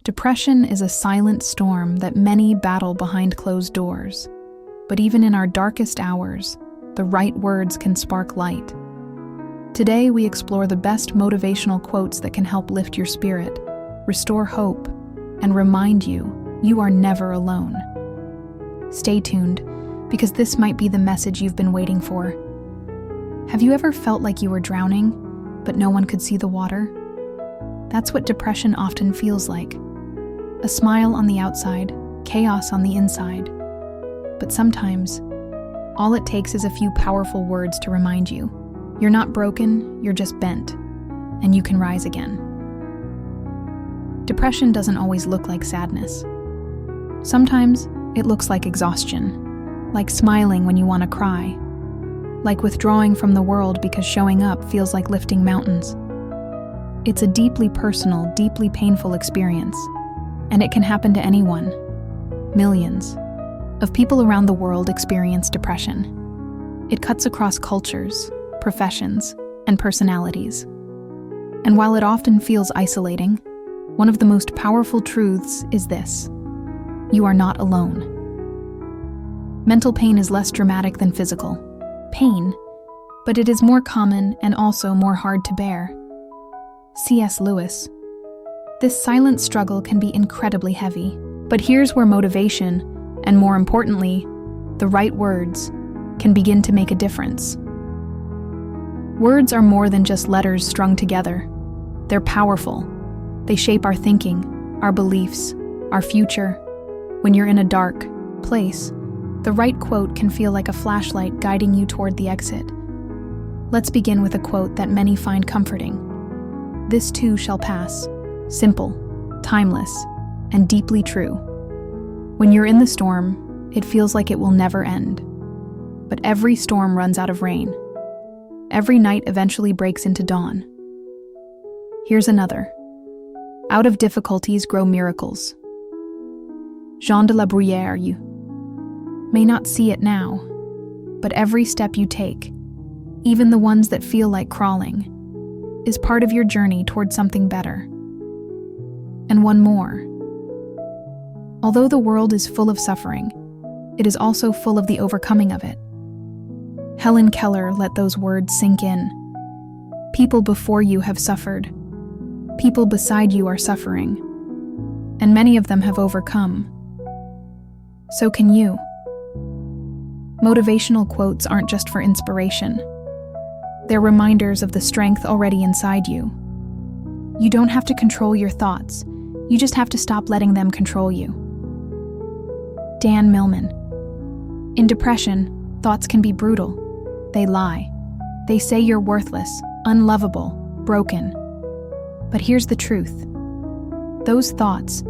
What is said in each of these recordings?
Depression is a silent storm that many battle behind closed doors. But even in our darkest hours, the right words can spark light. Today, we explore the best motivational quotes that can help lift your spirit, restore hope, and remind you you are never alone. Stay tuned, because this might be the message you've been waiting for. Have you ever felt like you were drowning, but no one could see the water? That's what depression often feels like. A smile on the outside, chaos on the inside. But sometimes, all it takes is a few powerful words to remind you, you're not broken, you're just bent, and you can rise again. Depression doesn't always look like sadness. Sometimes, it looks like exhaustion, like smiling when you want to cry, like withdrawing from the world because showing up feels like lifting mountains. It's a deeply personal, deeply painful experience, and it can happen to anyone. Millions of people around the world experience depression. It cuts across cultures, professions, and personalities. And while it often feels isolating, one of the most powerful truths is this: you are not alone. Mental pain is less dramatic than physical pain, but it is more common and also more hard to bear. C.S. Lewis. This silent struggle can be incredibly heavy, but here's where motivation, and more importantly, the right words, can begin to make a difference. Words are more than just letters strung together. They're powerful. They shape our thinking, our beliefs, our future. When you're in a dark place, the right quote can feel like a flashlight guiding you toward the exit. Let's begin with a quote that many find comforting. This too shall pass. Simple, timeless, and deeply true. When you're in the storm, it feels like it will never end. But every storm runs out of rain. Every night eventually breaks into dawn. Here's another. Out of difficulties grow miracles. Jean de la Bruyere. You may not see it now, but every step you take, even the ones that feel like crawling, is part of your journey toward something better. And one more. Although the world is full of suffering, it is also full of the overcoming of it. Helen Keller let those words sink in. People before you have suffered. People beside you are suffering. And many of them have overcome. So can you. Motivational quotes aren't just for inspiration. They're reminders of the strength already inside you. You don't have to control your thoughts. You just have to stop letting them control you. Dan Millman. In depression, thoughts can be brutal. They lie. They say you're worthless, unlovable, broken. But here's the truth. Those thoughts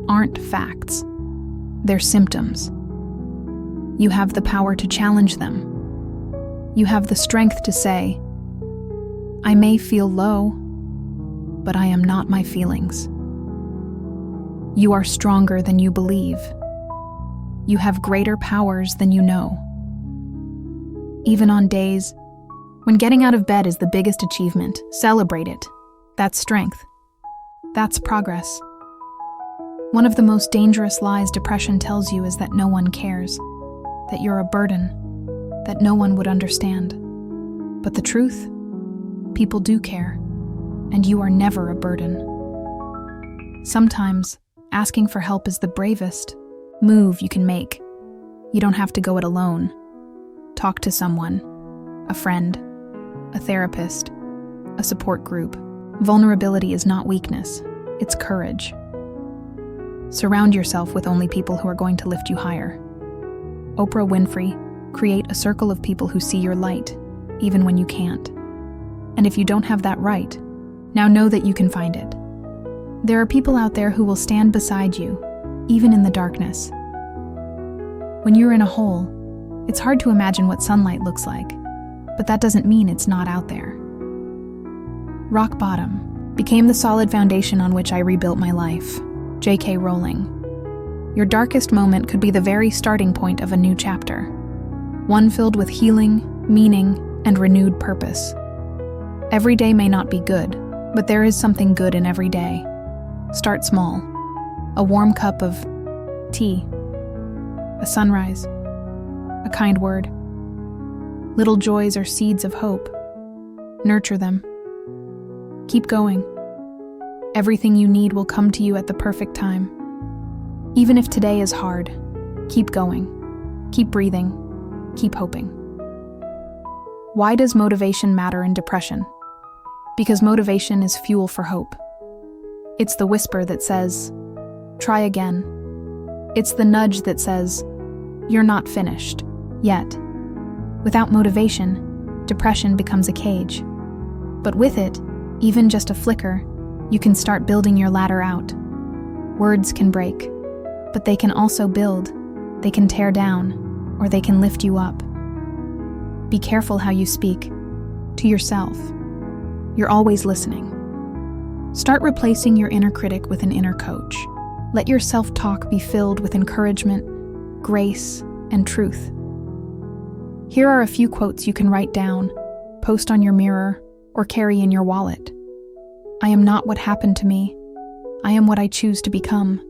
aren't facts. They're symptoms. You have the power to challenge them. You have the strength to say, I may feel low, but I am not my feelings. You are stronger than you believe. You have greater powers than you know. Even on days when getting out of bed is the biggest achievement, celebrate it. That's strength. That's progress. One of the most dangerous lies depression tells you is that no one cares, that you're a burden, that no one would understand. But the truth? People do care, and you are never a burden. Sometimes, asking for help is the bravest move you can make. You don't have to go it alone. Talk to someone, a friend, a therapist, a support group. Vulnerability is not weakness, it's courage. Surround yourself with only people who are going to lift you higher. Oprah Winfrey, create a circle of people who see your light, even when you can't. And if you don't have that right, now know that you can find it. There are people out there who will stand beside you, even in the darkness. When you're in a hole, it's hard to imagine what sunlight looks like, but that doesn't mean it's not out there. Rock bottom became the solid foundation on which I rebuilt my life. J.K. Rowling. Your darkest moment could be the very starting point of a new chapter, one filled with healing, meaning, and renewed purpose. Every day may not be good, but there is something good in every day. Start small. A warm cup of tea, a sunrise, a kind word. Little joys are seeds of hope. Nurture them. Keep going. Everything you need will come to you at the perfect time. Even if today is hard, keep going. Keep breathing. Keep hoping. Why does motivation matter in depression? Because motivation is fuel for hope. It's the whisper that says, try again. It's the nudge that says, you're not finished yet. Without motivation, depression becomes a cage. But with it, even just a flicker, you can start building your ladder out. Words can break, but they can also build. They can tear down, or they can lift you up. Be careful how you speak to yourself. You're always listening. Start replacing your inner critic with an inner coach. Let your self-talk be filled with encouragement, grace, and truth. Here are a few quotes you can write down, post on your mirror, or carry in your wallet. I am not what happened to me. I am what I choose to become.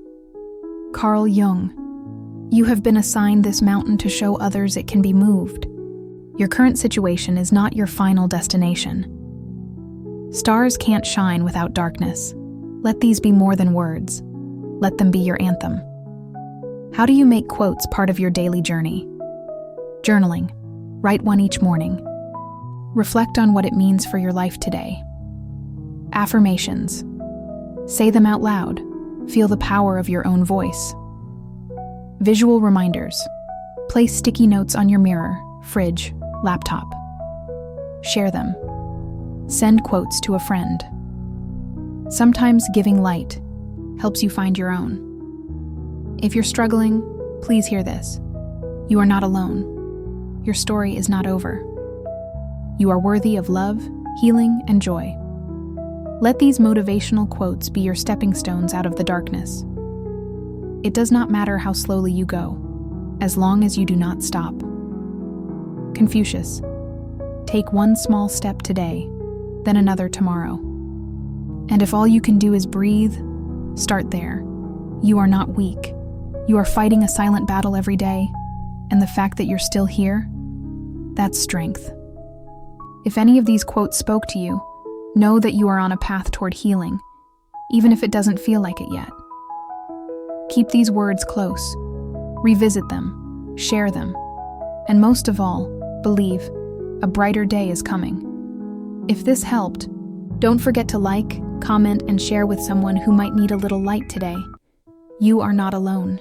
Carl Jung. You have been assigned this mountain to show others it can be moved. Your current situation is not your final destination. Stars can't shine without darkness. Let these be more than words. Let them be your anthem. How do you make quotes part of your daily journey? Journaling. Write one each morning. Reflect on what it means for your life today. Affirmations. Say them out loud. Feel the power of your own voice. Visual reminders. Place sticky notes on your mirror, fridge, laptop. Share them. Send quotes to a friend. Sometimes giving light helps you find your own. If you're struggling, please hear this. You are not alone. Your story is not over. You are worthy of love, healing, and joy. Let these motivational quotes be your stepping stones out of the darkness. It does not matter how slowly you go, as long as you do not stop. Confucius. Take one small step today, then another tomorrow. And if all you can do is breathe, start there. You are not weak. You are fighting a silent battle every day, and the fact that you're still here, that's strength. If any of these quotes spoke to you, know that you are on a path toward healing, even if it doesn't feel like it yet. Keep these words close. Revisit them, share them, and most of all, believe a brighter day is coming. If this helped, don't forget to like, comment, and share with someone who might need a little light today. You are not alone.